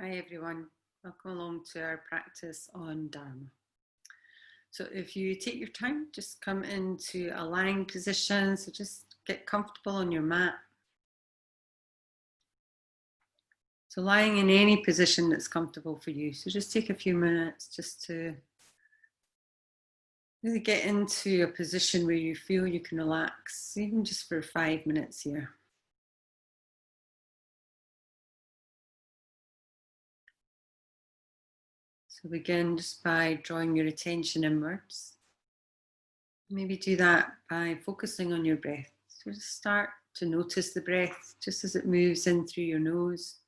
Hi everyone, welcome along to our practice on Dharma. So if you take your time, just come into a lying position, so just get comfortable on your mat. So lying in any position that's comfortable for you. So just take a few minutes just to really get into a position where you feel you can relax, even just for 5 minutes here. So begin just by drawing your attention inwards. Maybe do that by focusing on your breath. So just start to notice the breath just as it moves in through your nose,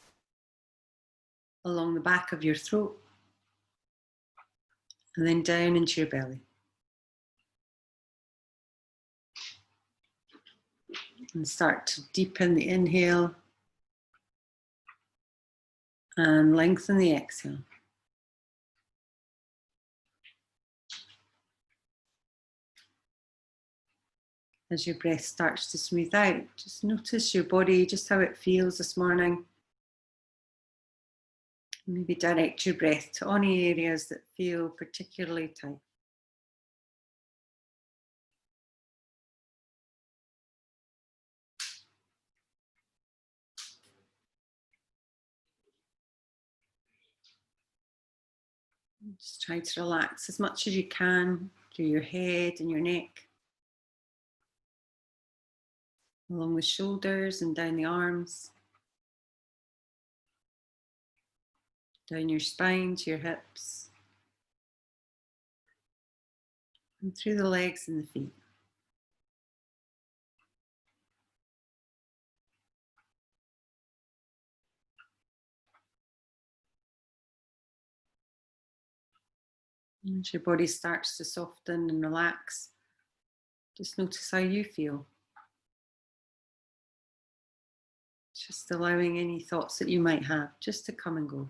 along the back of your throat, and then down into your belly. And start to deepen the inhale and lengthen the exhale. As your breath starts to smooth out, just notice your body, just how it feels this morning. Maybe direct your breath to any areas that feel particularly tight. Just try to relax as much as you can through your head and your neck, along the shoulders and down the arms, down your spine to your hips, and through the legs and the feet. As your body starts to soften and relax, just notice how you feel. Just allowing any thoughts that you might have just to come and go.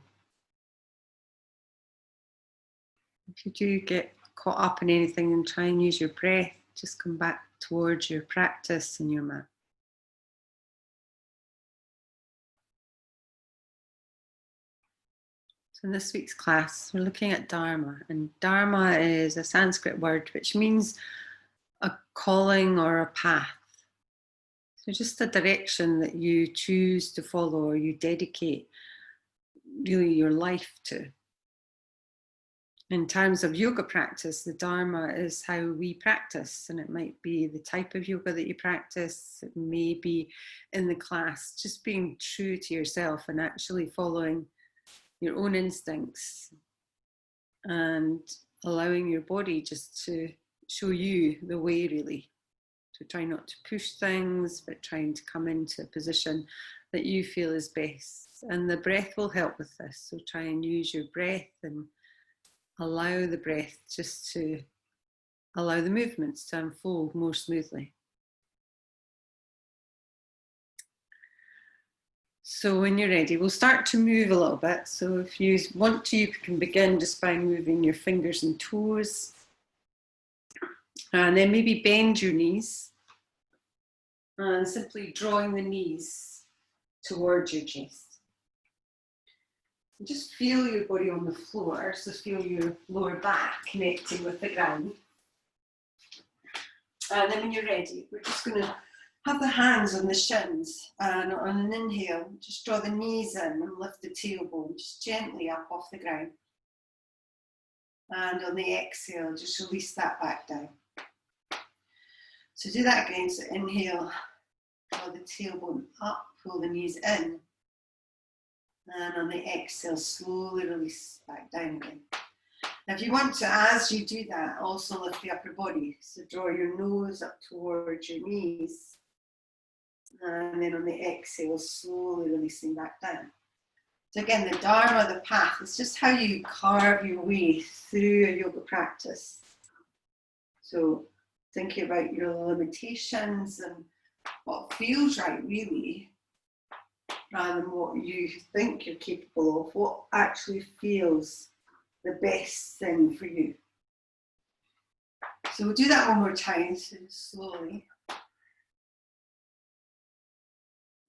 If you do get caught up in anything, then try and use your breath. Just come back towards your practice and your mat. So in this week's class, we're looking at Dharma. And Dharma is a Sanskrit word which means a calling or a path. So just a direction that you choose to follow or you dedicate really your life to. In terms of yoga practice, the Dharma is how we practice, and it might be the type of yoga that you practice. It may be in the class, just being true to yourself and actually following your own instincts and allowing your body just to show you the way, really. So try not to push things, but trying to come into a position that you feel is best. And the breath will help with this. So try and use your breath and allow the breath just to allow the movements to unfold more smoothly. So when you're ready, we'll start to move a little bit. So if you want to, you can begin just by moving your fingers and toes. And then maybe bend your knees. And simply drawing the knees towards your chest. And just feel your body on the floor. So feel your lower back connecting with the ground. And then when you're ready, we're just going to have the hands on the shins, and on an inhale, just draw the knees in and lift the tailbone just gently up off the ground. And on the exhale, just release that back down. So do that again. So inhale, draw the tailbone up, pull the knees in. And on the exhale, slowly release back down again. Now if you want to, as you do that, also lift the upper body. So draw your nose up towards your knees. And then on the exhale, slowly releasing back down. So again, the Dharma, the path, is just how you carve your way through a yoga practice. So thinking about your limitations and what feels right, really, rather than what you think you're capable of, what actually feels the best thing for you. So we'll do that one more time, so slowly.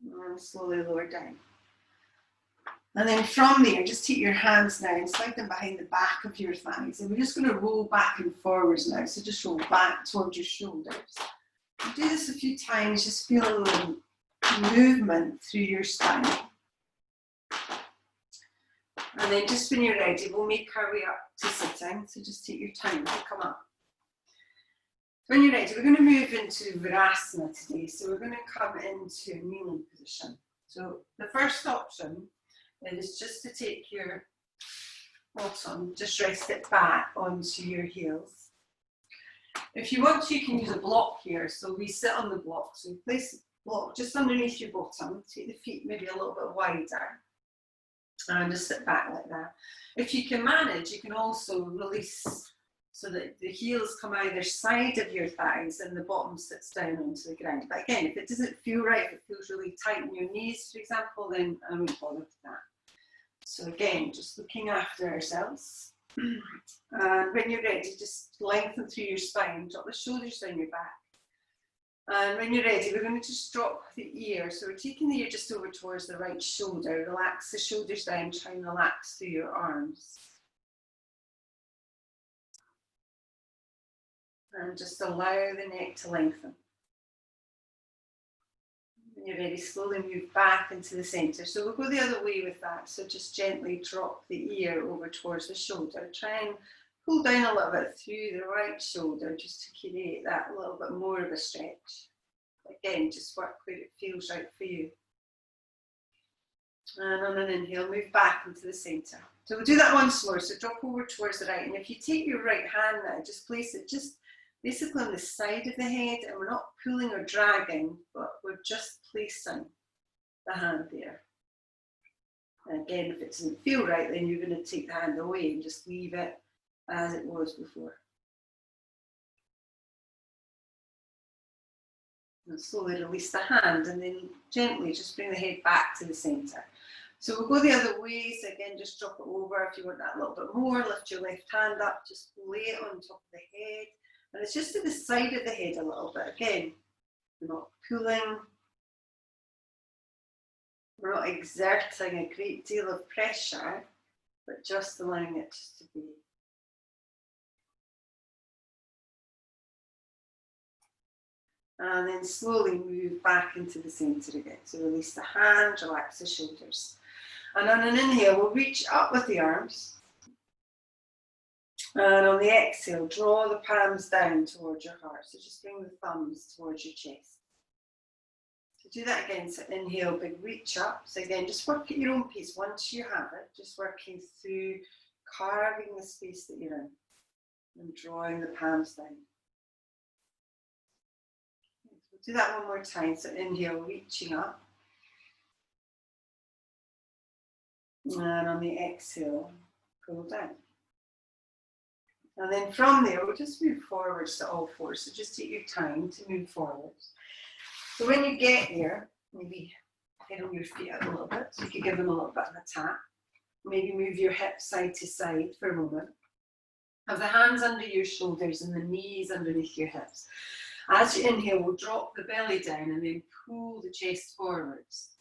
And slowly lower down. And then from there, just take your hands now and slide them behind the back of your thighs. And we're just going to roll back and forwards now. So just roll back towards your shoulders. Do this a few times, just feel a little movement through your spine. And then just when you're ready, we'll make our way up to sitting. So just take your time to come up. When you're ready, we're going to move into Virasana today. So we're going to come into a kneeling position. So the first option is just to take your bottom, just rest it back onto your heels. If you want to, you can use a block here. So we sit on the block. So you place the block just underneath your bottom, take the feet maybe a little bit wider, and just sit back like that. If you can manage, you can also release so that the heels come either side of your thighs and the bottom sits down onto the ground. But again, if it doesn't feel right, if it feels really tight in your knees, for example, then I won't bother with that. So again, just looking after ourselves. And when you're ready, just lengthen through your spine, drop the shoulders down your back. And when you're ready, we're going to just drop the ear. So we're taking the ear just over towards the right shoulder. Relax the shoulders down, try and relax through your arms. And just allow the neck to lengthen. When you're ready, slowly move back into the centre. So we'll go the other way with that. So just gently drop the ear over towards the shoulder. Try and pull down a little bit through the right shoulder just to create that little bit more of a stretch. Again, just work where it feels right for you. And on an inhale, move back into the centre. So we'll do that once more. So drop over towards the right. And if you take your right hand now, just place it just basically on the side of the head, and we're not pulling or dragging, but we're just placing the hand there. And again, if it doesn't feel right, then you're going to take the hand away and just leave it as it was before. And slowly release the hand, and then gently just bring the head back to the centre. So we'll go the other way. So again, just drop it over. If you want that a little bit more, lift your left hand up, just lay it on top of the head. And it's just to the side of the head a little bit. Again, we're not pulling. We're not exerting a great deal of pressure, but just allowing it just to be. And then slowly move back into the centre again. So release the hand, relax the shoulders. And on an inhale, we'll reach up with the arms. And on the exhale, draw the palms down towards your heart. So just bring the thumbs towards your chest. So do that again. So inhale, big reach up. So again, just work at your own pace. Once you have it, just working through carving the space that you're in and drawing the palms down. So do that one more time. So inhale, reaching up. And on the exhale, pull down. And then from there, we'll just move forwards to all fours. So just take your time to move forwards. So when you get there, maybe head on your feet out a little bit. So you can give them a little bit of a tap. Maybe move your hips side to side for a moment. Have the hands under your shoulders and the knees underneath your hips. As you inhale, we'll drop the belly down and then pull the chest forwards.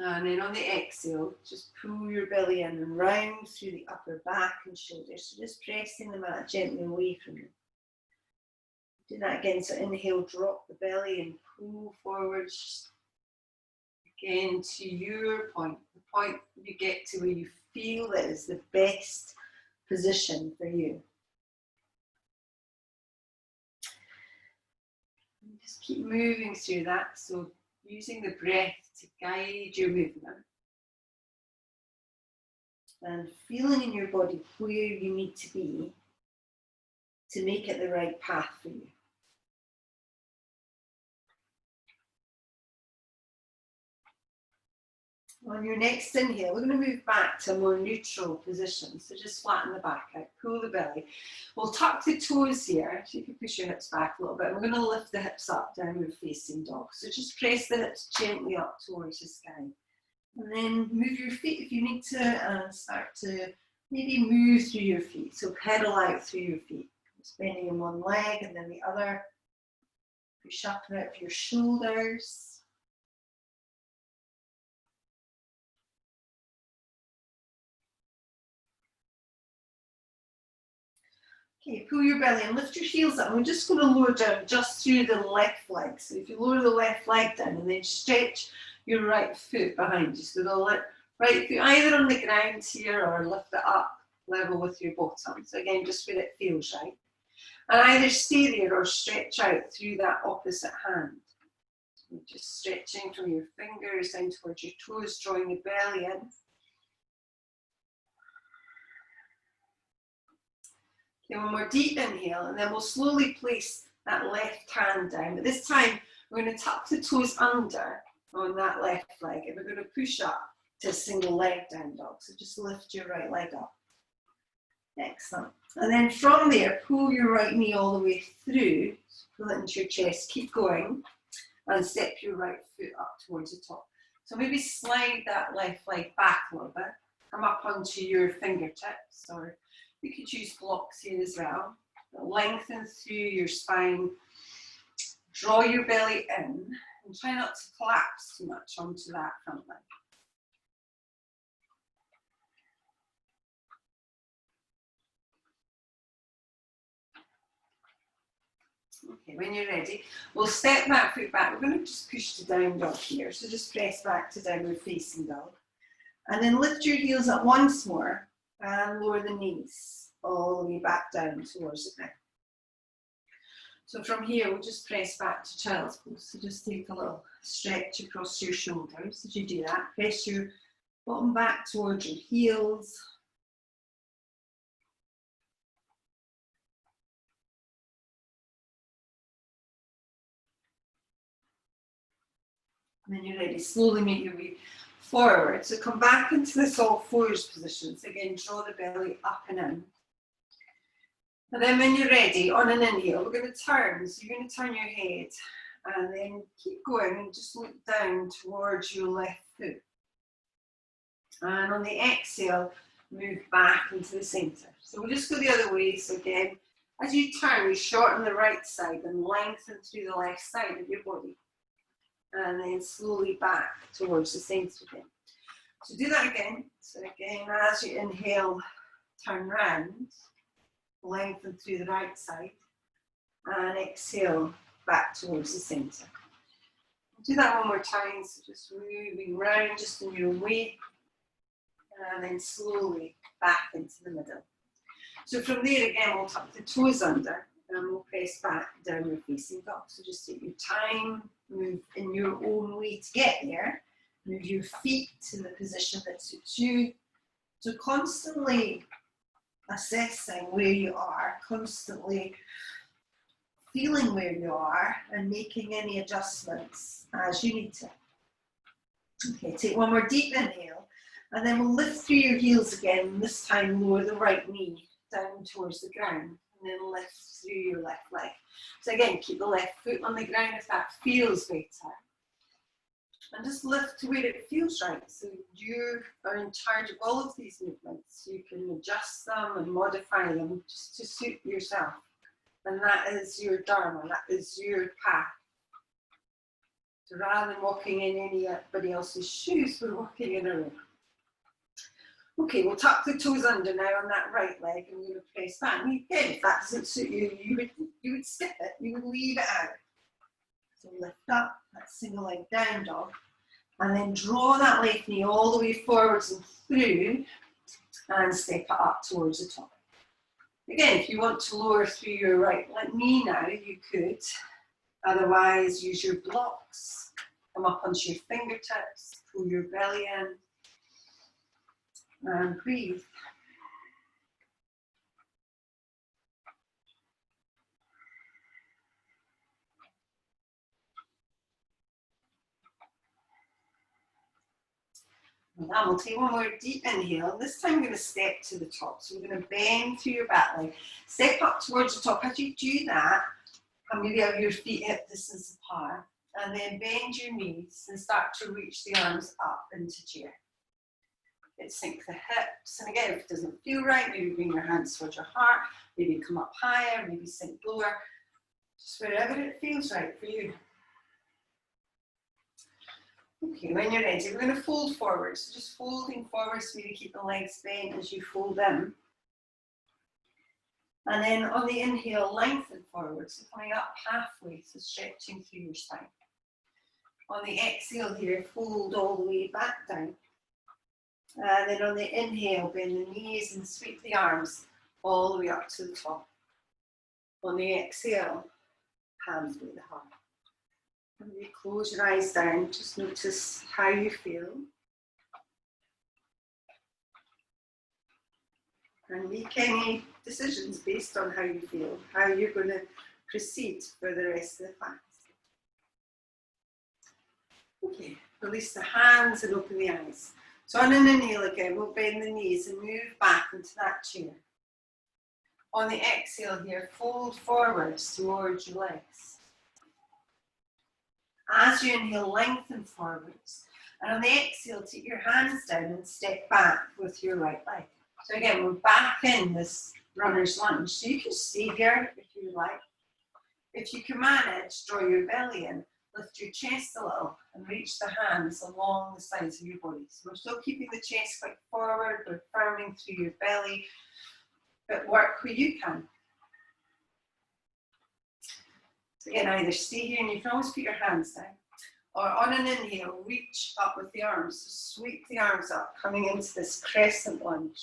And then on the exhale, just pull your belly in and round through the upper back and shoulders. So just pressing the mat gently away from you. Do that again. So inhale, drop the belly and pull forwards. Again, to your point, the point you get to where you feel that is the best position for you. And just keep moving through that. So using the breath to guide your movement and feeling in your body where you need to be to make it the right path for you. On your next inhale, we're going to move back to a more neutral position. So just flatten the back out, pull the belly. We'll tuck the toes here, so you can push your hips back a little bit. We're going to lift the hips up, downward facing dog. So just press the hips gently up towards the sky. And then move your feet if you need to, and start to maybe move through your feet. So pedal out through your feet. Just bending in one leg and then the other. Push up and out of your shoulders. Okay, pull your belly and lift your heels up. I'm just going to lower down just through the left leg. So if you lower the left leg down and then stretch your right foot behind you. So the right foot either on the ground here or lift it up level with your bottom. So again, just where it feels right. And either stay there or stretch out through that opposite hand. So just stretching from your fingers down towards your toes, drawing your belly in. Okay, one more deep inhale, and then we'll slowly place that left hand down. But this time, we're going to tuck the toes under on that left leg, and we're going to push up to a single leg down dog. So just lift your right leg up. Excellent. And then from there, pull your right knee all the way through, pull it into your chest, keep going, and step your right foot up towards the top. So maybe slide that left leg back a little bit, come up onto your fingertips, or you could use blocks here as well. Lengthen through your spine, draw your belly in, and try not to collapse too much onto that front leg. Okay, when you're ready, we'll step that foot back. We're going to just push to down dog here. So just press back to downward facing dog. And then lift your heels up once more and lower the knees all the way back down towards the ground. So from here, we'll just press back to child's pose. So just take a little stretch across your shoulders as you do that. Press your bottom back towards your heels. And then you're ready, slowly make your way forward. So come back into this all fours position. So again, draw the belly up and in. And then when you're ready, on an inhale, we're going to turn. So you're going to turn your head and then keep going and just look down towards your left foot. And on the exhale, move back into the center. So we'll just go the other way. So again, as you turn, you shorten the right side and lengthen through the left side of your body. And then slowly back towards the center again. So do that again. So again, as you inhale, turn round, lengthen through the right side, and exhale back towards the center. Do that one more time. So just moving round just in your way, and then slowly back into the middle. So from there again, we'll tuck the toes under and we'll press back downward facing dog. So just take your time, move in your own way to get there. Move your feet to the position that suits you. So constantly assessing where you are, constantly feeling where you are and making any adjustments as you need to. Okay, take one more deep inhale and then we'll lift through your heels again, and this time lower the right knee down towards the ground and then lift through your left leg. So again, keep the left foot on the ground if that feels better. And just lift to where it feels right. So you are in charge of all of these movements. You can adjust them and modify them just to suit yourself. And that is your dharma, that is your path. So rather than walking in anybody else's shoes, we're walking in our own. Okay, we'll tuck the toes under now on that right leg and we're going to press back. And again, if that doesn't suit you, you would skip it, you would leave it out. So lift up, that single leg down dog, and then draw that left knee all the way forwards and through, and step it up towards the top. Again, if you want to lower through your right knee now, you could. Otherwise, use your blocks, come up onto your fingertips, pull your belly in, and breathe. And then we'll take one more deep inhale. This time we're going to step to the top. So we're going to bend through your back leg. Step up towards the top. As you do that, and maybe have your feet hip distance apart. And then bend your knees and start to reach the arms up into chair. Sink the hips. And again, if it doesn't feel right, maybe bring your hands towards your heart. Maybe come up higher, maybe sink lower. Just wherever it feels right for you. Okay, when you're ready, we're going to fold forward. So just folding forward, so you keep the legs bent as you fold in. And then on the inhale, lengthen forward, so coming up halfway, so stretching through your spine. On the exhale here, fold all the way back down. And then on the inhale, bend the knees and sweep the arms all the way up to the top. On the exhale, hands meet the heart. And you close your eyes down, just notice how you feel. And make any decisions based on how you feel, how you're going to proceed for the rest of the class. Okay, release the hands and open the eyes. So on an inhale again, we'll bend the knees and move back into that chair. On the exhale here, fold forwards towards your legs. As you inhale, lengthen forwards. And on the exhale, take your hands down and step back with your right leg. So again, we're back in this runner's lunge. So you can stay here if you like. If you can manage, draw your belly in, lift your chest a little and reach the hands along the sides of your body. So we're still keeping the chest quite forward, we're firming through your belly, but work where you can. So again, either stay here and you can always put your hands down, or on an inhale, reach up with the arms. So sweep the arms up, coming into this crescent lunge.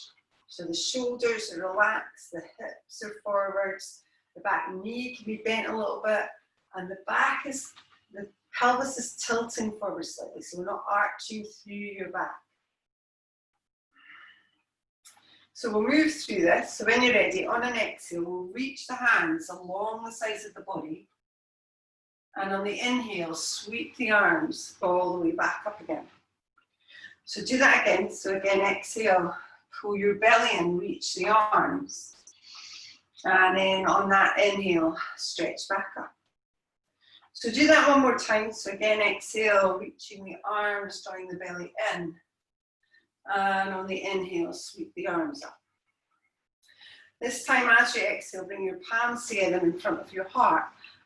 So the shoulders are relaxed, the hips are forwards, the back knee can be bent a little bit, and the pelvis is tilting forward slightly, so we're not arching through your back. So we'll move through this. So when you're ready, on an exhale, we'll reach the hands along the sides of the body, and on the inhale, sweep the arms all the way back up again. So do that again. So again, exhale. Pull your belly in, reach the arms. And then on that inhale, stretch back up. So do that one more time. So again, exhale, reaching the arms, drawing the belly in. And on the inhale, sweep the arms up. This time as you exhale, bring your palms together in front of your heart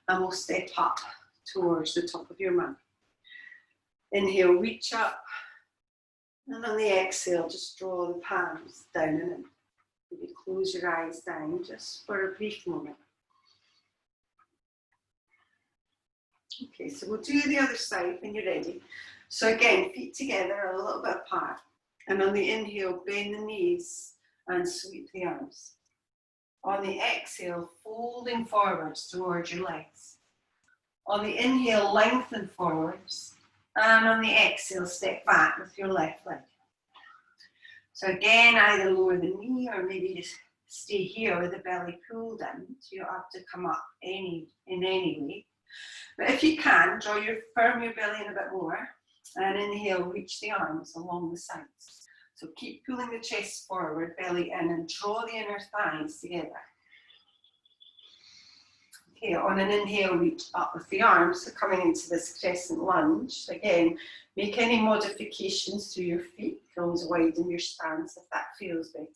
and we'll step up towards the top of your mat. Inhale, reach up. And on the exhale, just draw the palms down and in. Maybe close your eyes down just for a brief moment. Okay, so we'll do the other side when you're ready. So again, feet together, a little bit apart. And on the inhale, bend the knees and sweep the arms. On the exhale, folding forwards towards your legs. On the inhale, lengthen forwards. And on the exhale, step back with your left leg. So again, either lower the knee or maybe just stay here with the belly pulled in. So you don't have to come up in any way. But if you can, firm your belly in a bit more. And inhale, reach the arms along the sides. So keep pulling the chest forward, belly in, and draw the inner thighs together. Okay, on an inhale, reach up with the arms, so coming into this crescent lunge. Again, make any modifications to your feet. You can always widen your stance if that feels better.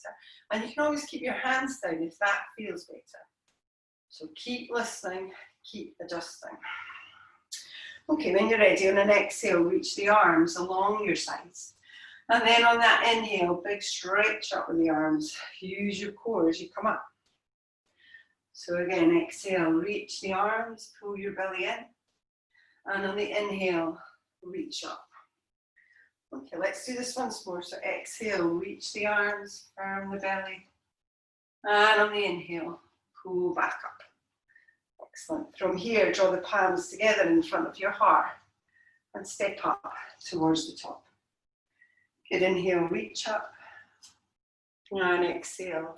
And you can always keep your hands down if that feels better. So keep listening, keep adjusting. Okay, when you're ready, on an exhale, reach the arms along your sides. And then on that inhale, big stretch up with the arms. Use your core as you come up. So again, exhale, reach the arms, pull your belly in. And on the inhale, reach up. Okay, let's do this once more. So exhale, reach the arms, firm the belly. And on the inhale, pull back up. Excellent. From here, draw the palms together in front of your heart and step up towards the top. Good, inhale, reach up. And exhale,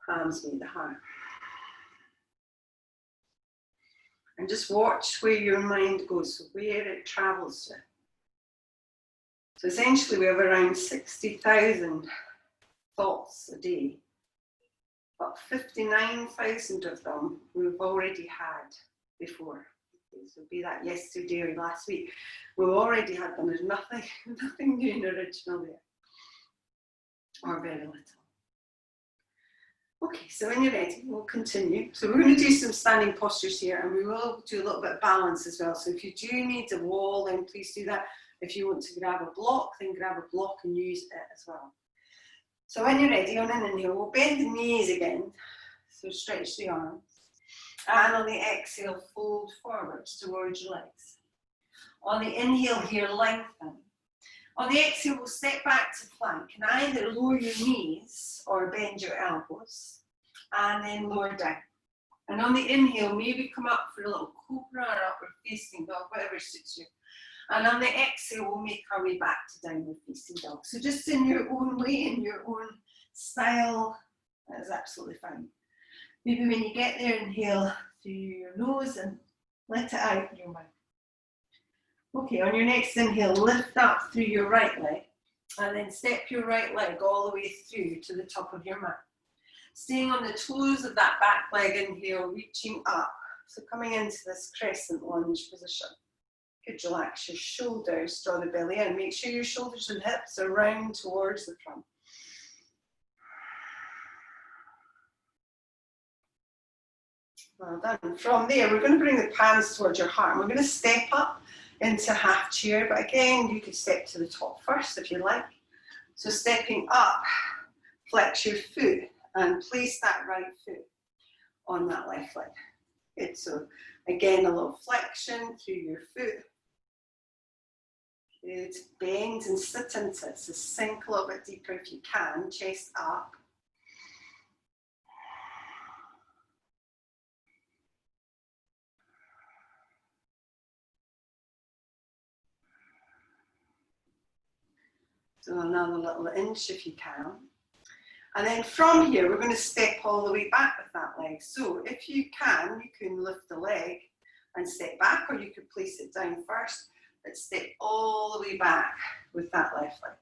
palms meet the heart. And just watch where your mind goes, so where it travels to. So essentially we have around 60,000 thoughts a day, but 59,000 of them we've already had before. Okay, so be that yesterday or last week, we've already had them. There's nothing new and original there, or very little. Okay, so when you're ready, we'll continue. So we're going to do some standing postures here, and we will do a little bit of balance as well. So if you do need a wall, then please do that. If you want to grab a block, then grab a block and use it as well. So when you're ready, on an inhale, we'll bend the knees again. So stretch the arms. And on the exhale, fold forwards towards your legs. On the inhale here, lengthen. On the exhale, we'll step back to plank and either lower your knees or bend your elbows and then lower down. And on the inhale, maybe come up for a little cobra or upward facing dog, whatever suits you. And on the exhale, we'll make our way back to downward facing dog. So just in your own way, in your own style, that is absolutely fine. Maybe when you get there, inhale through your nose and let it out in your mouth. Okay, on your next inhale, lift up through your right leg and then step your right leg all the way through to the top of your mat. Staying on the toes of that back leg, inhale, reaching up. So coming into this crescent lunge position. Good, relax your shoulders, draw the belly in. Make sure your shoulders and hips are round towards the front. Well done. From there, we're going to bring the palms towards your heart. And we're going to step up into half chair, but again, you could step to the top first if you like. So stepping up, flex your foot and place that right foot on that left leg. Good, so again, a little flexion through your foot. Good, bend and sit into it, so sink a little bit deeper if you can, chest up. So another little inch if you can. And then from here, we're going to step all the way back with that leg. So if you can lift the leg and step back, or you could place it down first, but step all the way back with that left leg.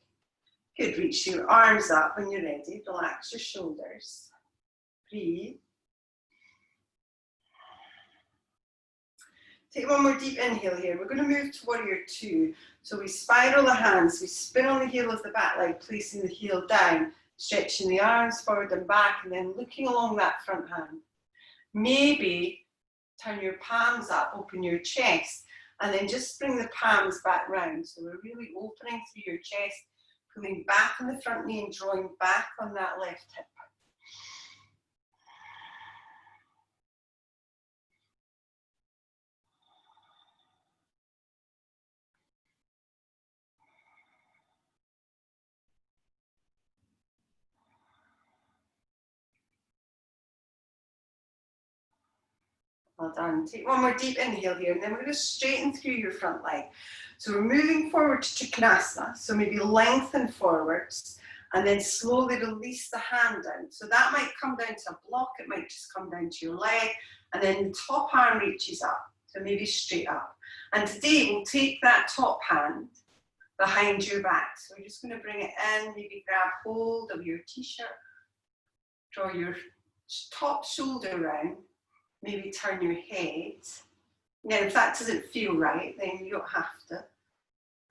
Good, reach your arms up when you're ready. Relax your shoulders. Breathe. Take one more deep inhale here. We're going to move to warrior two. So we spiral the hands, we spin on the heel of the back leg, placing the heel down, stretching the arms forward and back, and then looking along that front hand. Maybe turn your palms up, open your chest, and then just bring the palms back round. So we're really opening through your chest, pulling back on the front knee and drawing back on that left hip. Well done. Take one more deep inhale here, and then we're going to straighten through your front leg. So we're moving forward to Trikonasana, so maybe lengthen forwards, and then slowly release the hand down. So that might come down to a block, it might just come down to your leg, and then the top arm reaches up, so maybe straight up. And today we'll take that top hand behind your back. So we're just going to bring it in, maybe grab hold of your t-shirt, draw your top shoulder round, maybe turn your head. Again, if that doesn't feel right, then you don't have to.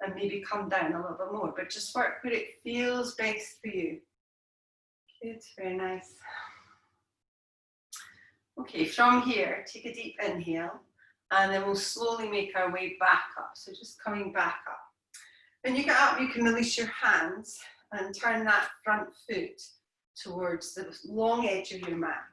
And maybe come down a little bit more, but just work where it feels best for you. Good, very nice. Okay, from here, take a deep inhale, and then we'll slowly make our way back up. So just coming back up. When you get up, you can release your hands and turn that front foot towards the long edge of your mat.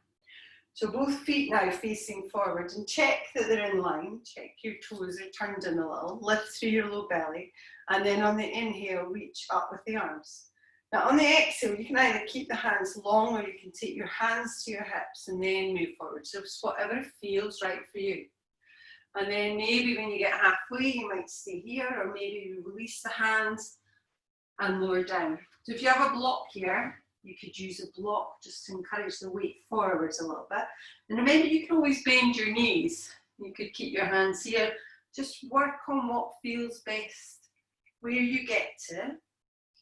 So both feet now facing forward, and check that they're in line. Check your toes are turned in a little. Lift through your low belly. And then on the inhale, reach up with the arms. Now on the exhale, you can either keep the hands long, or you can take your hands to your hips and then move forward. So it's whatever feels right for you. And then maybe when you get halfway, you might stay here, or maybe you release the hands and lower down. So if you have a block here, you could use a block just to encourage the weight forwards a little bit. And remember, you can always bend your knees. You could keep your hands here. Just work on what feels best, where you get to,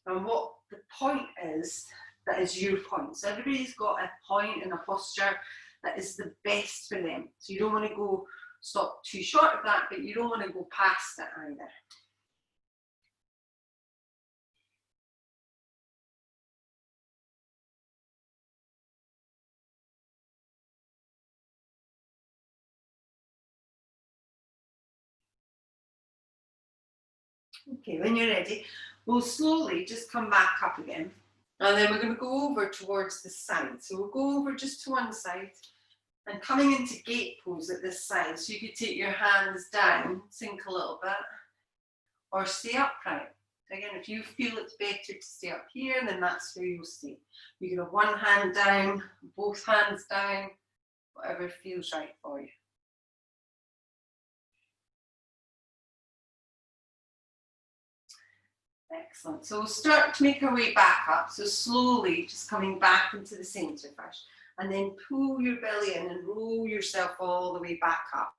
and what the point is that is your point. So everybody's got a point and a posture that is the best for them. So you don't want to stop too short of that, but you don't want to go past it either. Okay, when you're ready, we'll slowly just come back up again. And then we're going to go over towards the side. So we'll go over just to one side and coming into gate pose at this side. So you could take your hands down, sink a little bit, or stay upright. Again, if you feel it's better to stay up here, then that's where you'll stay. You can have one hand down, both hands down, whatever feels right for you. Excellent. So we'll start to make our way back up. So slowly, just coming back into the centre first. And then pull your belly in and roll yourself all the way back up.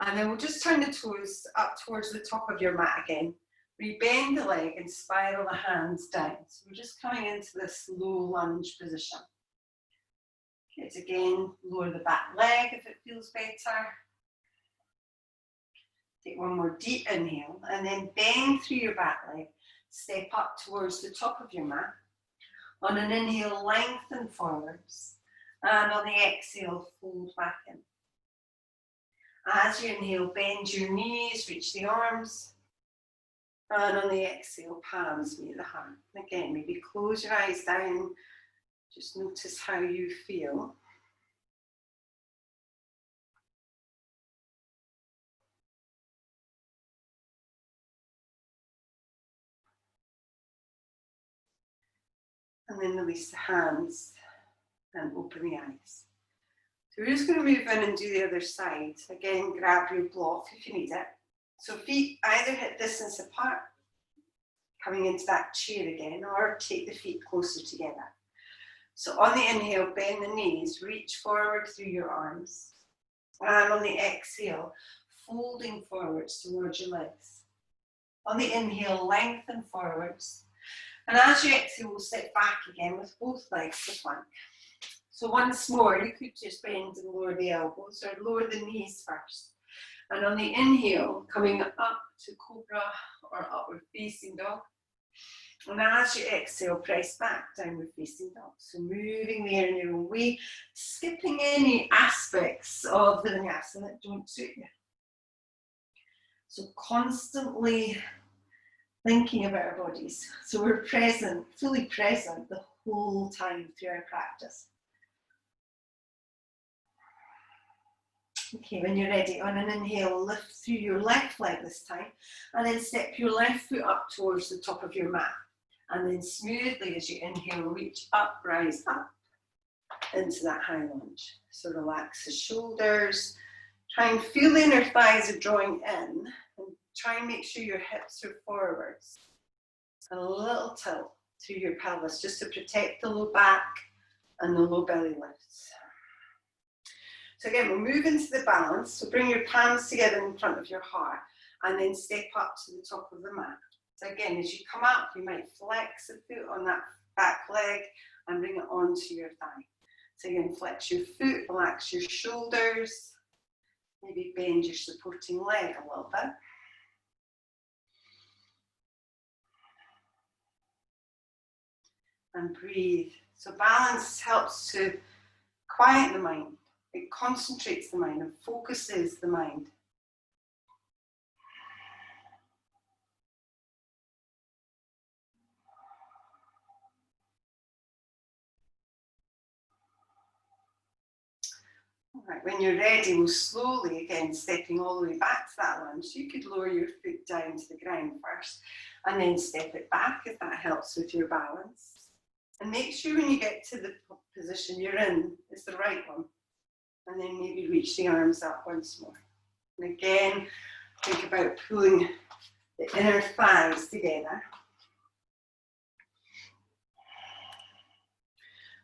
And then we'll just turn the toes up towards the top of your mat again. We bend the leg and spiral the hands down. So we're just coming into this low lunge position. Okay, again, lower the back leg if it feels better. Take one more deep inhale and then bend through your back leg. Step up towards the top of your mat. On an inhale, lengthen forwards. And on the exhale, fold back in. As you inhale, bend your knees, reach the arms. And on the exhale, palms meet the heart. Again, maybe close your eyes down. Just notice how you feel. And then release the hands and open the eyes. So we're just going to move in and do the other side. Again, grab your block if you need it. So feet either hip distance apart, coming into that chair again, or take the feet closer together. So on the inhale, bend the knees, reach forward through your arms. And on the exhale, folding forwards towards your legs. On the inhale, lengthen forwards. And as you exhale, we'll sit back again with both legs to plank. So once more, you could just bend and lower the elbows or lower the knees first. And on the inhale, coming up to cobra or upward facing dog. And as you exhale, press back, downward facing dog. So moving there in your own way, skipping any aspects of the vinyasa that don't suit you. So constantly thinking about our bodies. So we're present, fully present the whole time through our practice. Okay, when you're ready, on an inhale, lift through your left leg this time, and then step your left foot up towards the top of your mat. And then smoothly as you inhale, reach up, rise up into that high lunge. So relax the shoulders, try and feel the inner thighs are drawing in, and try and make sure your hips are forwards. And a little tilt through your pelvis just to protect the low back and the low belly lifts. So again, we'll move into the balance. So bring your palms together in front of your heart and then step up to the top of the mat. So again, as you come up, you might flex the foot on that back leg and bring it onto your thigh. So again, flex your foot, relax your shoulders, maybe bend your supporting leg a little bit. And breathe. So balance helps to quiet the mind. It concentrates the mind and focuses the mind. All right, when you're ready, we'll slowly, again, stepping all the way back to that lunge. So you could lower your foot down to the ground first and then step it back if that helps with your balance. And make sure when you get to the position you're in, it's the right one. And then maybe reach the arms up once more. And again, think about pulling the inner thighs together.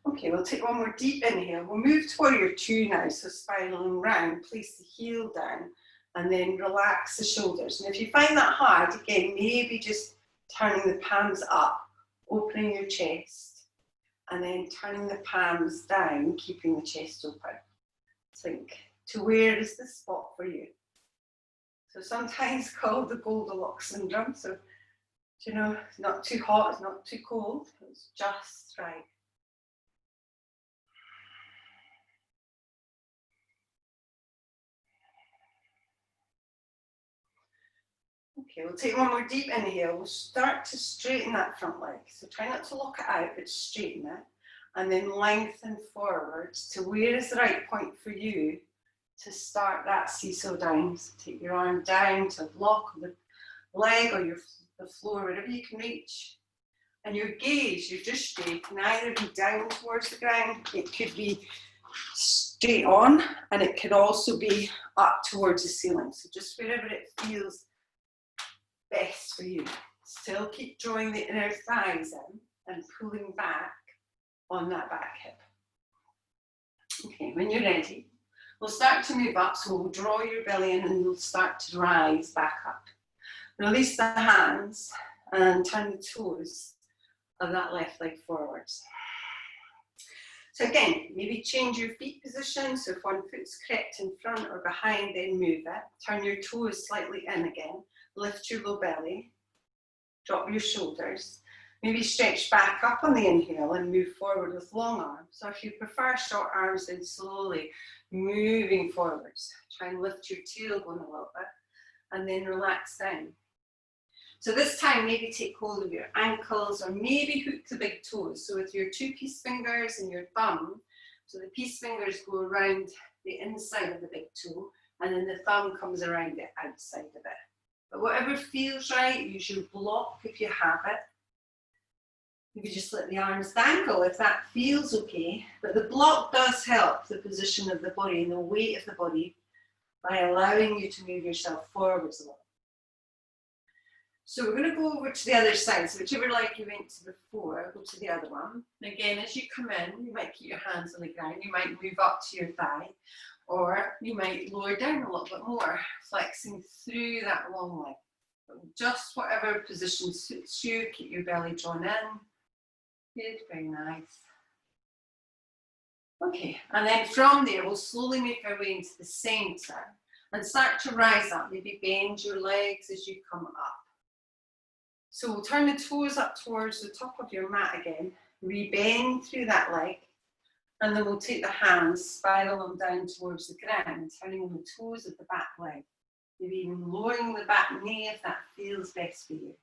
Okay, we'll take one more deep inhale. We'll move to warrior two now, so spiraling round, place the heel down, and then relax the shoulders. And if you find that hard, again, maybe just turning the palms up, opening your chest, and then turning the palms down, keeping the chest open. Think to where is the spot for you. So sometimes called the Goldilocks syndrome. So, you know, it's not too hot, it's not too cold, it's just right. Okay, we'll take one more deep inhale. We'll start to straighten that front leg. So try not to lock it out, but straighten it. And then lengthen forwards to where is the right point for you to start that seesaw down. So take your arm down to block the leg or the floor, wherever you can reach. And your gaze, your drishti, can either be down towards the ground, it could be straight on, and it could also be up towards the ceiling. So just wherever it feels best for you. Still keep drawing the inner thighs in and pulling back on that back hip. Okay, when you're ready, we'll start to move up. So we'll draw your belly in and we'll start to rise back up. Release the hands and turn the toes of that left leg forwards. So again, maybe change your feet position. So if one foot's crept in front or behind, then move it. Turn your toes slightly in again. Lift your low belly. Drop your shoulders. Maybe stretch back up on the inhale and move forward with long arms. So if you prefer short arms, then slowly moving forwards. Try and lift your tailbone a little bit and then relax down. So this time, maybe take hold of your ankles or maybe hook the big toes. So with your two peace fingers and your thumb, so the peace fingers go around the inside of the big toe and then the thumb comes around the outside of it. But whatever feels right, use your block if you have it. You can just let the arms dangle if that feels okay. But the block does help the position of the body and the weight of the body by allowing you to move yourself forwards a little. So we're going to go over to the other side. So whichever leg you went to before, go to the other one. And again, as you come in, you might keep your hands on the ground. You might move up to your thigh, or you might lower down a little bit more, flexing through that long leg. But just whatever position suits you, keep your belly drawn in. Good, very nice. Okay, and then from there, we'll slowly make our way into the center and start to rise up. Maybe bend your legs as you come up. So we'll turn the toes up towards the top of your mat again, re-bend through that leg, and then we'll take the hands, spiral them down towards the ground, turning the toes of the back leg, maybe even lowering the back knee if that feels best for you.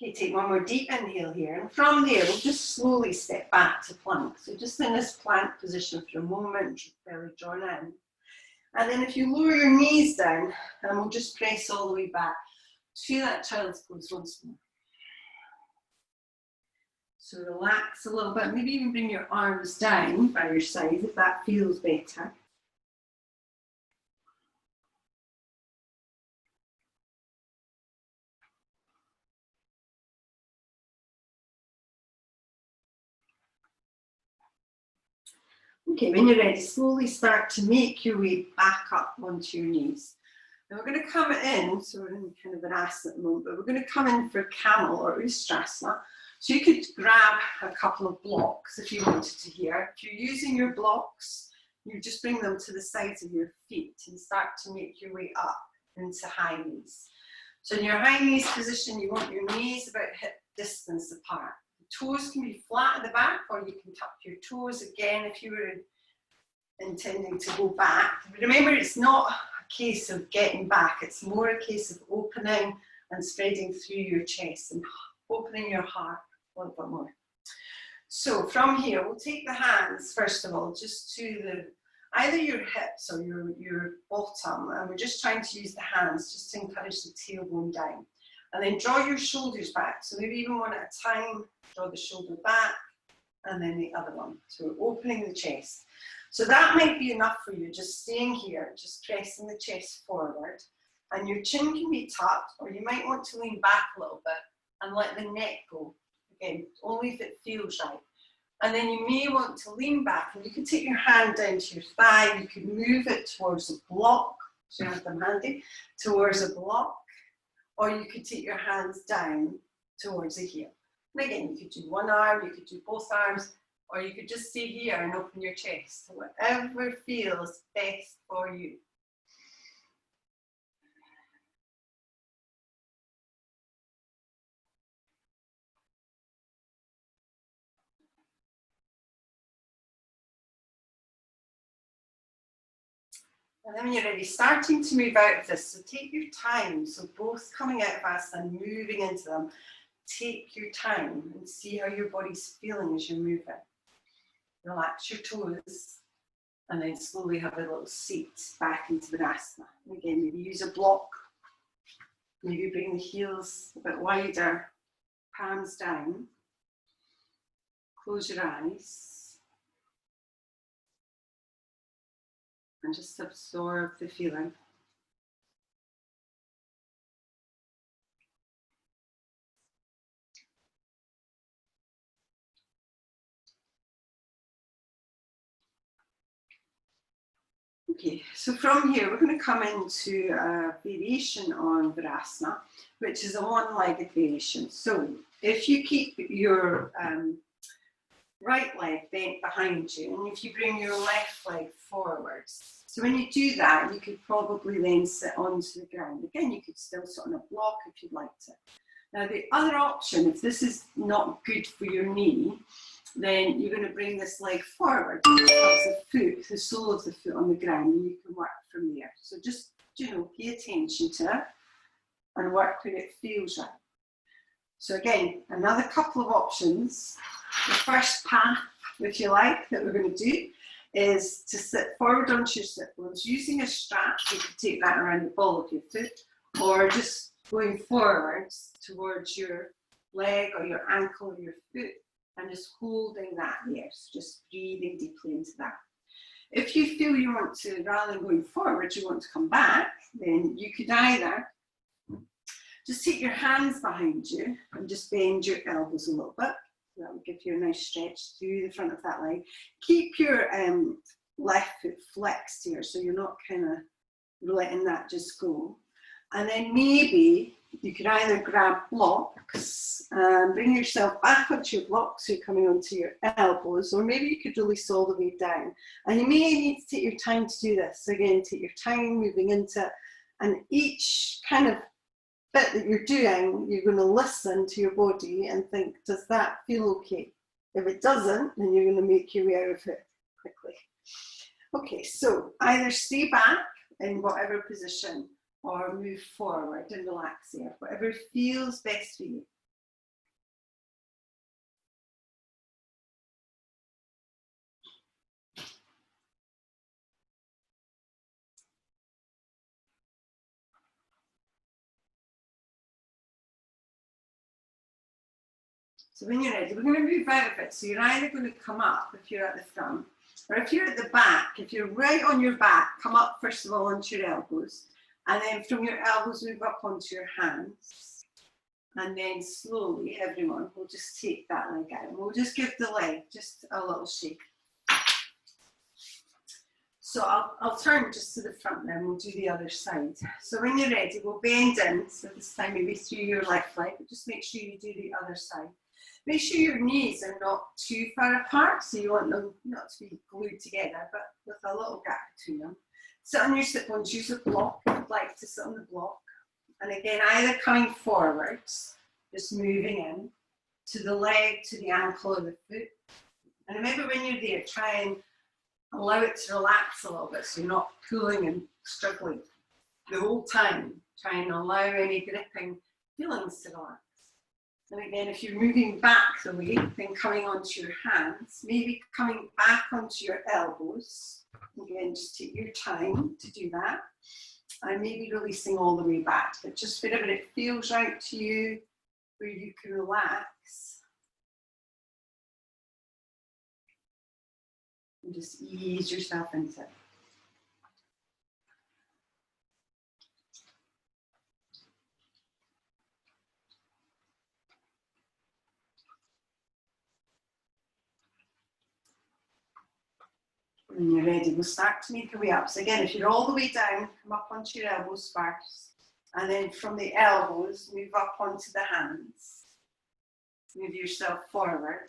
Okay, take one more deep inhale here, and from there we'll just slowly step back to plank. So just in this plank position for a moment, belly drawn in. And then if you lower your knees down, and we'll just press all the way back to that child's pose once more. So relax a little bit, maybe even bring your arms down by your side if that feels better. Okay, when you're ready, slowly start to make your way back up onto your knees. Now we're going to come in, so we're in kind of an asana at the moment, but we're going to come in for camel or ustrasana. So you could grab a couple of blocks if you wanted to here. If you're using your blocks, you just bring them to the sides of your feet and start to make your way up into high knees. So in your high knees position, you want your knees about hip distance apart. The toes can be flat at the back, or you can tuck your toes again if you were intending to go back. Remember, it's not case of getting back, it's more a case of opening and spreading through your chest and opening your heart a little bit more. So from here, we'll take the hands first of all just to the either your hips or your bottom, and we're just trying to use the hands just to encourage the tailbone down, and then draw your shoulders back. So maybe even one at a time, draw the shoulder back and then the other one, so opening the chest. So that might be enough for you, just staying here, just pressing the chest forward. And your chin can be tucked, or you might want to lean back a little bit and let the neck go. Again, only if it feels right. And then you may want to lean back, and you can take your hand down to your thigh, you can move it towards a block, so you have them handy, towards a block, or you could take your hands down towards a heel. And again, you could do one arm, you could do both arms, or you could just stay here and open your chest. So whatever feels best for you. And then when you're ready, starting to move out of this, so take your time. So both coming out of asana and moving into them, take your time and see how your body's feeling as you're moving. Relax your toes and then slowly have a little seat back into the asana. And again, maybe use a block. Maybe bring the heels a bit wider, palms down. Close your eyes. And just absorb the feeling. Okay, so from here, we're going to come into a variation on Virasana, which is a one-legged variation. So if you keep your right leg bent behind you, and if you bring your left leg forwards, so when you do that, you could probably then sit onto the ground. Again, you could still sit on a block if you'd like to. Now, the other option, if this is not good for your knee, then you're going to bring this leg forward, the sole of the foot on the ground, and you can work from there. So just, pay attention to it and work where it feels right. So again, another couple of options. The first path, if you like, that we're going to do is to sit forward onto your sit bones using a strap. You could take that around the ball of your foot, or just going forwards towards your leg or your ankle or your foot, and just holding that there. So just breathing deeply into that. If you feel you want to, rather than going forward, you want to come back, then you could either just take your hands behind you and just bend your elbows a little bit. That will give you a nice stretch through the front of that leg. Keep your left foot flexed here, so you're not kind of letting that just go. And then maybe you could either grab blocks and bring yourself back onto your blocks, so you're coming onto your elbows, or maybe you could release all the way down. And you may need to take your time to do this. So again, take your time moving into it, and each kind of bit that you're doing, you're going to listen to your body and think, does that feel okay? If it doesn't, then you're going to make your way out of it quickly. Okay, so either stay back in whatever position or move forward and relax here, whatever feels best for you. So when you're ready, we're going to move out of it. So you're either going to come up if you're at the front, or if you're at the back, if you're right on your back, come up first of all onto your elbows, and then from your elbows move up onto your hands. And then slowly, everyone, we'll just take that leg out. And we'll just give the leg just a little shake. So I'll turn just to the front now, and we'll do the other side. So when you're ready, we'll bend in. So this time maybe through your left leg, but just make sure you do the other side. Make sure your knees are not too far apart, so you want them not to be glued together, but with a little gap between them. Sit on your sit bones, use a block if you'd like to sit on the block. And again, either coming forwards, just moving in, to the leg, to the ankle or the foot. And remember when you're there, try and allow it to relax a little bit, so you're not pulling and struggling the whole time. Try and allow any gripping feelings to relax. And again, if you're moving back the way, then coming onto your hands, maybe coming back onto your elbows. Again, just take your time to do that. And maybe releasing all the way back, but just wherever it feels right to you, where you can relax. And just ease yourself into it. When you're ready, we'll start to make our way up. So again, if you're all the way down, come up onto your elbows first. And then from the elbows, move up onto the hands. Move yourself forward.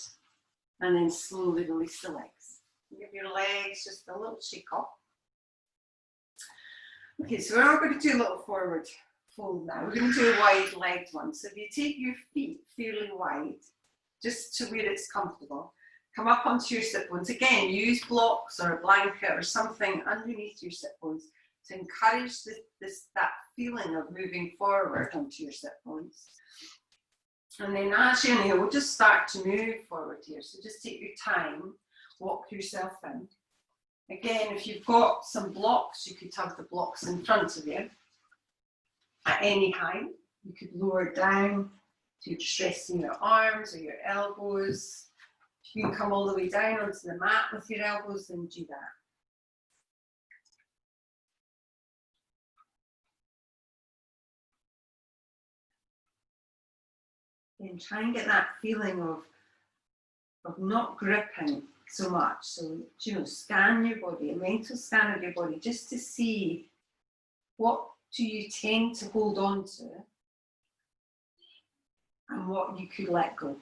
And then slowly release the legs. Give your legs just a little shake off. Okay, so we're all going to do a little forward fold now. We're going to do a wide-legged one. So if you take your feet fairly wide, just to where it's comfortable, come up onto your sit bones. Again, use blocks or a blanket or something underneath your sit bones. to encourage that feeling of moving forward onto your sit bones. And then as you inhale, we'll just start to move forward here. So just take your time, walk yourself in. Again, if you've got some blocks, you could have the blocks in front of you at any height. You could lower down, so you're just resting your arms or your elbows. If you can come all the way down onto the mat with your elbows, then do that. And try and get that feeling of not gripping so much. So, you know, scan your body, a mental scan of your body, just to see what do you tend to hold on to and what you could let go.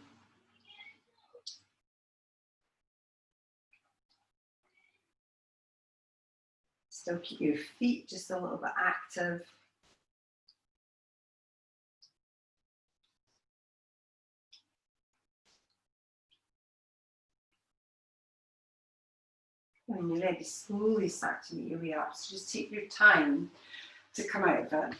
Still keep your feet just a little bit active. When you're ready, slowly start to make your way up. So just take your time to come out of it.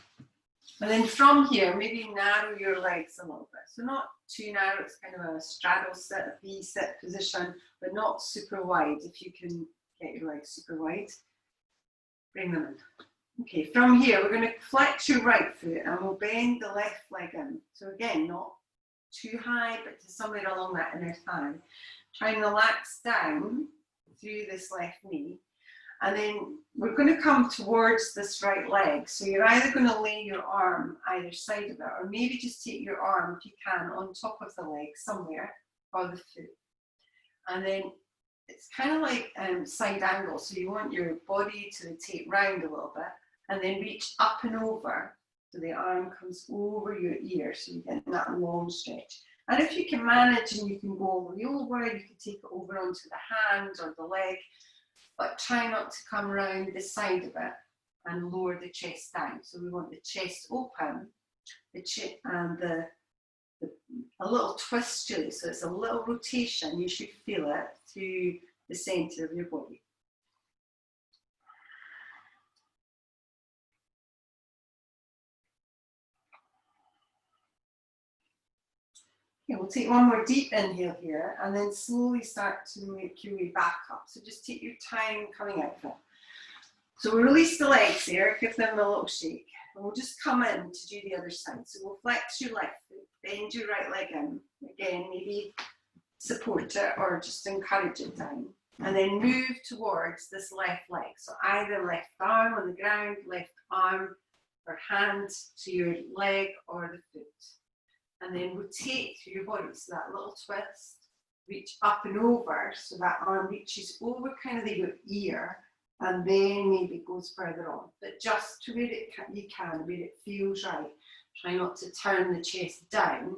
And then from here, maybe narrow your legs a little bit. So not too narrow, it's kind of a straddle sit, a V-sit position, but not super wide. If you can get your legs super wide, bring them in. Okay, from here, we're going to flex your right foot and we'll bend the left leg in. So again, not too high, but to somewhere along that inner thigh. Try and relax down through this left knee, and then we're going to come towards this right leg. So you're either going to lay your arm either side of it, or maybe just take your arm, if you can, on top of the leg somewhere, or the foot. And then it's kind of like side angle, so you want your body to rotate round a little bit, and then reach up and over, so the arm comes over your ear, so you get that long stretch. And if you can manage and you can go over, you can take it over onto the hand or the leg, but try not to come around the side of it and lower the chest down. So we want the chest open, and a little twist to it. So it's a little rotation. You should feel it through the center of your body. Okay, we'll take one more deep inhale here and then slowly start to make your way back up. So just take your time coming out of it. So we'll release the legs here, give them a little shake. And we'll just come in to do the other side. So we'll flex your left foot, bend your right leg in. Again, maybe support it or just encourage it down. And then move towards this left leg. So either left arm on the ground, left arm or hand to your leg or the foot. And then rotate through your body. So that little twist, reach up and over. So that arm reaches over kind of your ear and then maybe goes further on. But just to where you can, where it feels right. Try not to turn the chest down.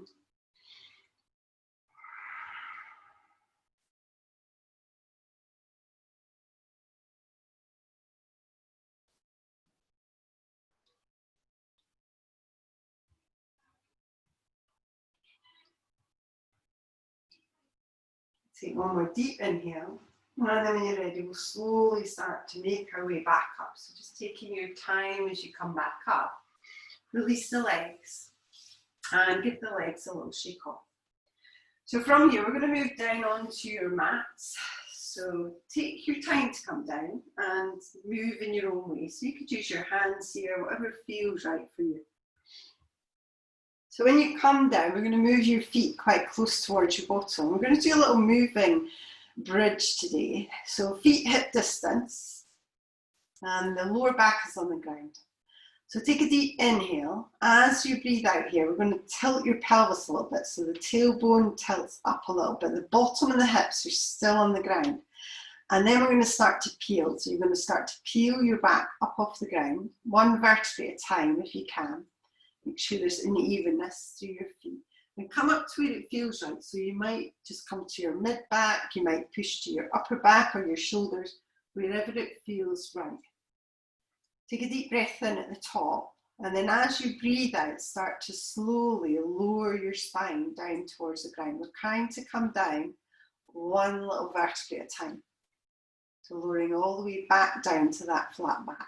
Take one more deep inhale, and then when you're ready, we'll slowly start to make our way back up. So just taking your time as you come back up, release the legs, and give the legs a little shake off. So from here, we're going to move down onto your mats. So take your time to come down and move in your own way. So you could use your hands here, whatever feels right for you. So when you come down, we're going to move your feet quite close towards your bottom. We're going to do a little moving bridge today. So feet hip distance, and the lower back is on the ground. So take a deep inhale. As you breathe out here, we're going to tilt your pelvis a little bit. So the tailbone tilts up a little bit. The bottom and the hips are still on the ground. And then we're going to start to peel. So you're going to start to peel your back up off the ground, one vertebrae at a time if you can. Make sure there's an evenness through your feet. And come up to where it feels right. So you might just come to your mid-back, you might push to your upper back or your shoulders, wherever it feels right. Take a deep breath in at the top, and then as you breathe out, start to slowly lower your spine down towards the ground. We're trying to come down one little vertebrae at a time. So lowering all the way back down to that flat back.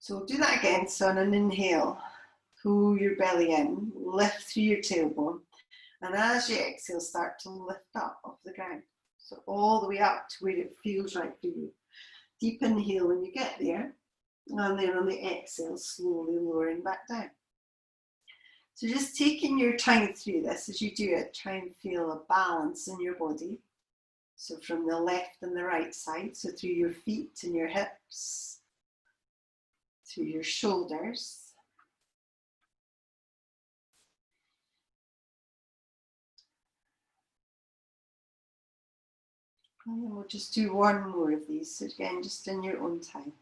So we'll do that again. So on an inhale, pull your belly in, lift through your tailbone. And as you exhale, start to lift up off the ground. So all the way up to where it feels right for you. Deep inhale when you get there. And then on the exhale, slowly lowering back down. So just taking your time through this as you do it, try and feel a balance in your body. So from the left and the right side, so through your feet and your hips, through your shoulders. And then we'll just do one more of these. So again, just in your own time.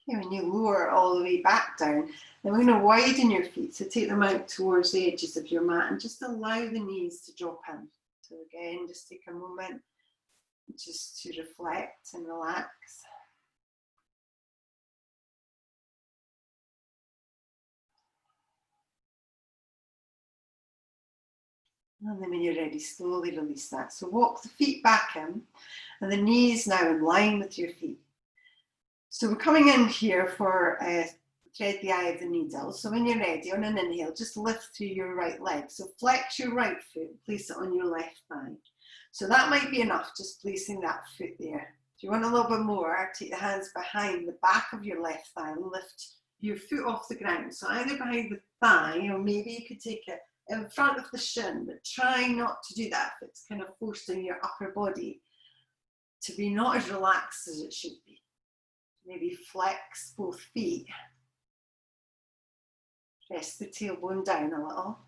Okay, when you lower all the way back down, then we're going to widen your feet. So take them out towards the edges of your mat and just allow the knees to drop in. So again, just take a moment just to reflect and relax. And then when you're ready, slowly release that. So walk the feet back in and the knees now in line with your feet. So we're coming in here for thread the eye of the needle. So when you're ready, on an inhale, just lift through your right leg. So flex your right foot, place it on your left thigh. So that might be enough, just placing that foot there. If you want a little bit more, take the hands behind the back of your left thigh and lift your foot off the ground. So either behind the thigh, or maybe you could take it in front of the shin, but try not to do that if it's kind of forcing your upper body to be not as relaxed as it should be. Maybe flex both feet. Press the tailbone down a little.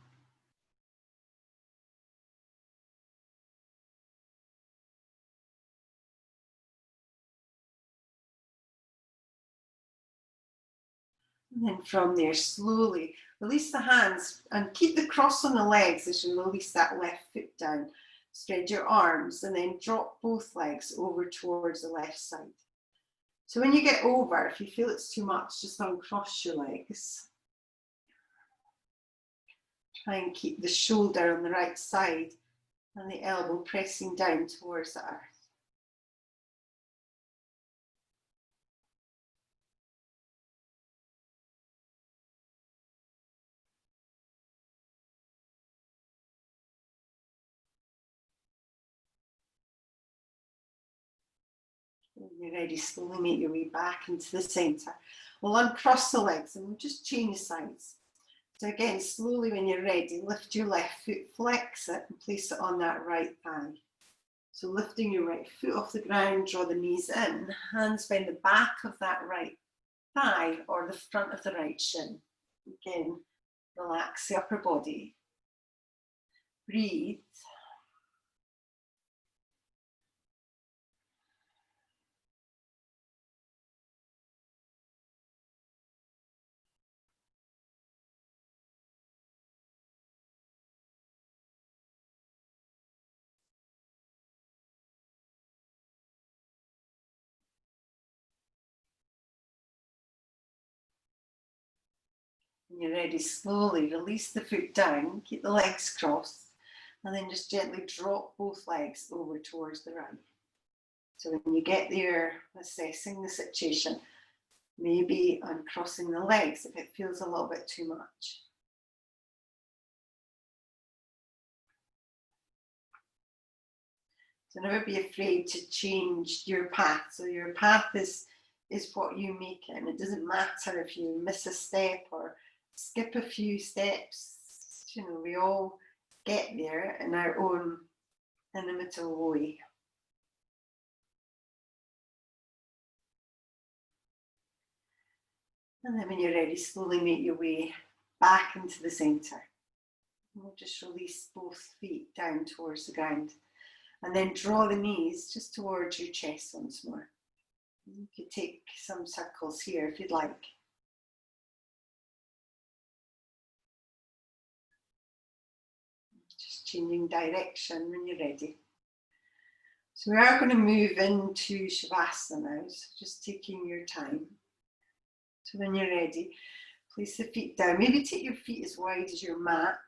And then from there, slowly release the hands and keep the cross on the legs as you release that left foot down. Spread your arms and then drop both legs over towards the left side. So when you get over, if you feel it's too much, just uncross your legs. Try and keep the shoulder on the right side and the elbow pressing down towards the earth. When you're ready, slowly make your way back into the centre. We'll uncross the legs and we'll just change sides. So again, slowly when you're ready, lift your left foot, flex it and place it on that right thigh. So lifting your right foot off the ground, draw the knees in, hands behind the back of that right thigh or the front of the right shin. Again, relax the upper body. Breathe. When you're ready, slowly release the foot down, keep the legs crossed, and then just gently drop both legs over towards the right. So when you get there, assessing the situation, maybe uncrossing the legs if it feels a little bit too much. So never be afraid to change your path. So your path is what you make it, and it doesn't matter if you miss a step or skip a few steps. You know, we all get there in our own inimitable way. And then when you're ready, slowly make your way back into the centre. We'll just release both feet down towards the ground. And then draw the knees just towards your chest once more. You could take some circles here if you'd like. Just changing direction when you're ready. So we are going to move into Shavasana now, so just taking your time. So when you're ready, Place the feet down. Maybe take your feet as wide as your mat,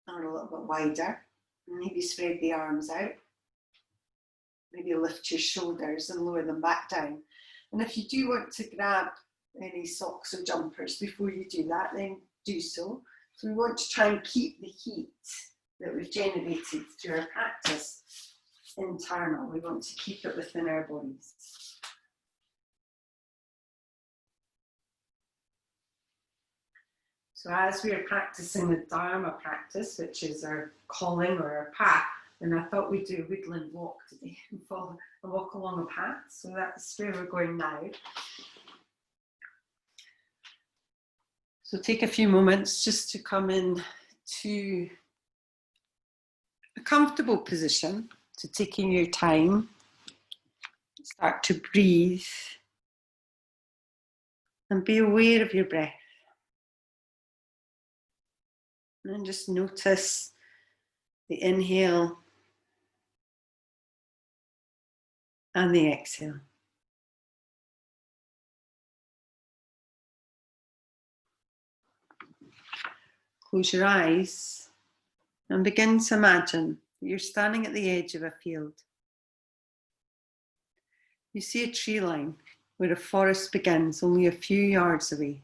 or a little bit wider. Maybe spread the arms out. Maybe lift your shoulders and lower them back down. And if you do want to grab any socks or jumpers before you do that, then do so. So we want to try and keep the heat that we've generated through our practice internal. We want to keep it within our bodies. So as we are practicing the Dharma practice, which is our calling or our path, and I thought we'd do a woodland walk today and walk along a path. So that's where we're going now. So take a few moments just to come in to a comfortable position, to taking your time. Start to breathe and be aware of your breath. And just notice the inhale and the exhale. Close your eyes and begin to imagine that you're standing at the edge of a field. You see a tree line where a forest begins only a few yards away.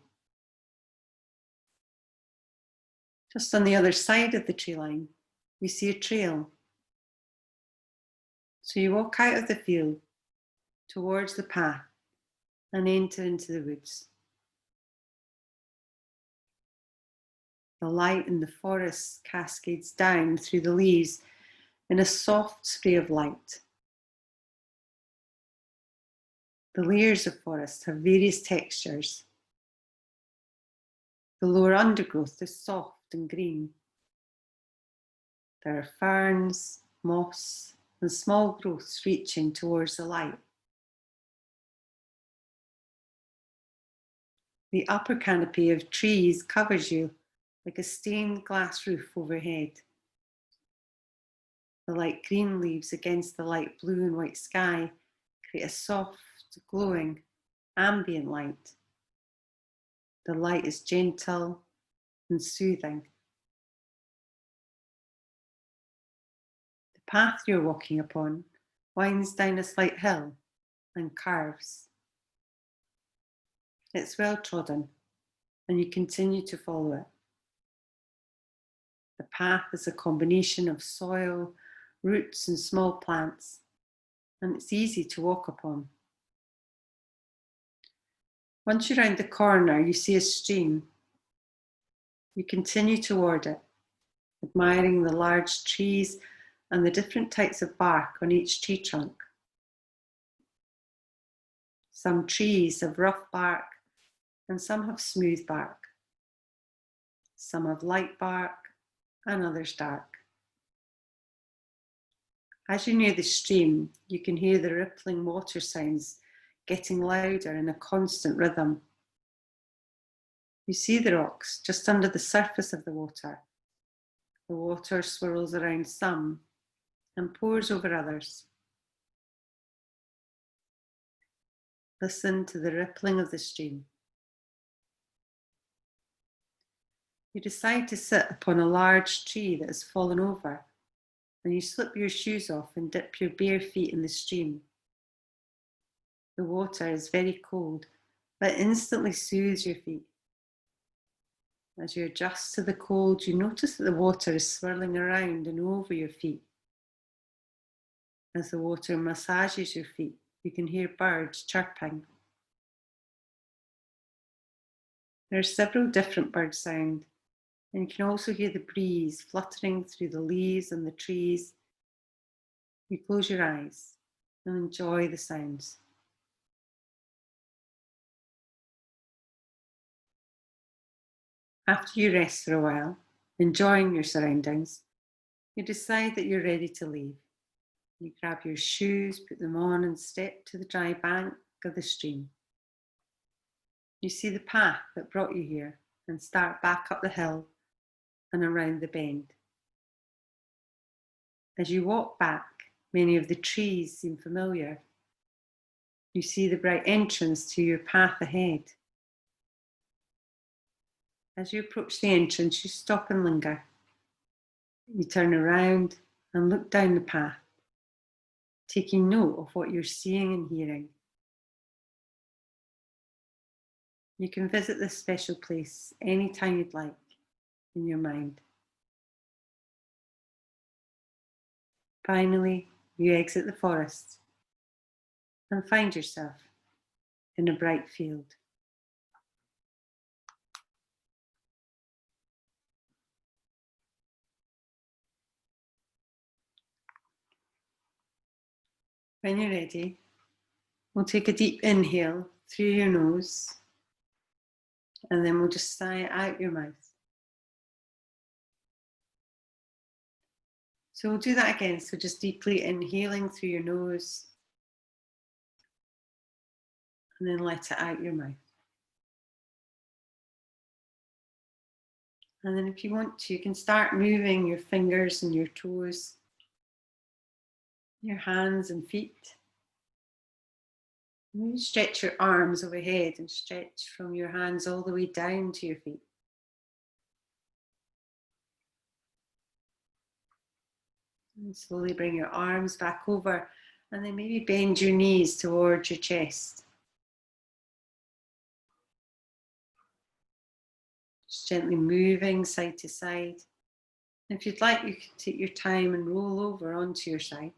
Just on the other side of the tree line, you see a trail. So you walk out of the field towards the path and enter into the woods. The light in the forest cascades down through the leaves in a soft spray of light. The layers of forest have various textures. The lower undergrowth is soft and green. There are ferns, moss, and small growths reaching towards the light. The upper canopy of trees covers you like a stained glass roof overhead. The light green leaves against the light blue and white sky create a soft, glowing, ambient light. The light is gentle and soothing. The path you're walking upon winds down a slight hill and curves. It's well trodden, and you continue to follow it. The path is a combination of soil, roots, and small plants, and it's easy to walk upon. Once you're round the corner, you see a stream. You continue toward it, admiring the large trees and the different types of bark on each tree trunk. Some trees have rough bark and some have smooth bark. Some have light bark and others dark. As you near the stream, you can hear the rippling water sounds getting louder in a constant rhythm. You see the rocks just under the surface of the water. The water swirls around some and pours over others. Listen to the rippling of the stream. You decide to sit upon a large tree that has fallen over, and you slip your shoes off and dip your bare feet in the stream. The water is very cold, but instantly soothes your feet. As you adjust to the cold, you notice that the water is swirling around and over your feet. As the water massages your feet, you can hear birds chirping. There are several different bird sounds, and you can also hear the breeze fluttering through the leaves and the trees. You close your eyes and enjoy the sounds. After you rest for a while, enjoying your surroundings, you decide that you're ready to leave. You grab your shoes, put them on, and step to the dry bank of the stream. You see the path that brought you here and start back up the hill and around the bend. As you walk back, many of the trees seem familiar. You see the bright entrance to your path ahead. As you approach the entrance, you stop and linger. You turn around and look down the path, taking note of what you're seeing and hearing. You can visit this special place anytime you'd like in your mind. Finally, you exit the forest and find yourself in a bright field. When you're ready, we'll take a deep inhale through your nose, and then we'll just sigh out your mouth. So we'll do that again. So just deeply inhaling through your nose, and then let it out your mouth. And then if you want to, you can start moving your fingers and your toes, your hands and feet. Maybe stretch your arms overhead and stretch from your hands all the way down to your feet. And slowly bring your arms back over, and then maybe bend your knees towards your chest. Just gently moving side to side. If you'd like, you can take your time and roll over onto your side.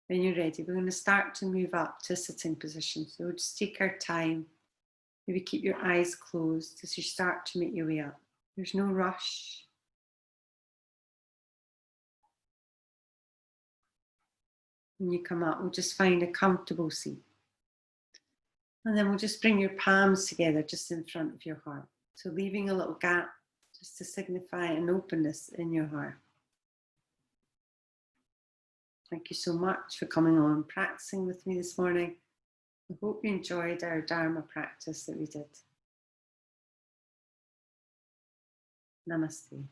When you're ready, we're going to start to move up to a sitting position. So we'll just take our time. Maybe keep your eyes closed as you start to make your way up. There's no rush. When you come up, we'll just find a comfortable seat. And then we'll just bring your palms together just in front of your heart. So leaving a little gap just to signify an openness in your heart. Thank you so much for coming on and practicing with me this morning. I hope you enjoyed our Dharma practice that we did. Namaste.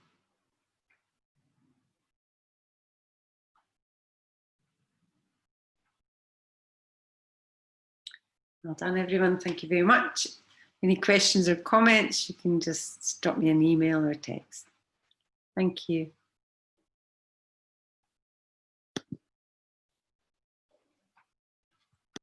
Well done, everyone. Thank you very much. Any questions or comments, you can just drop me an email or a text. Thank you.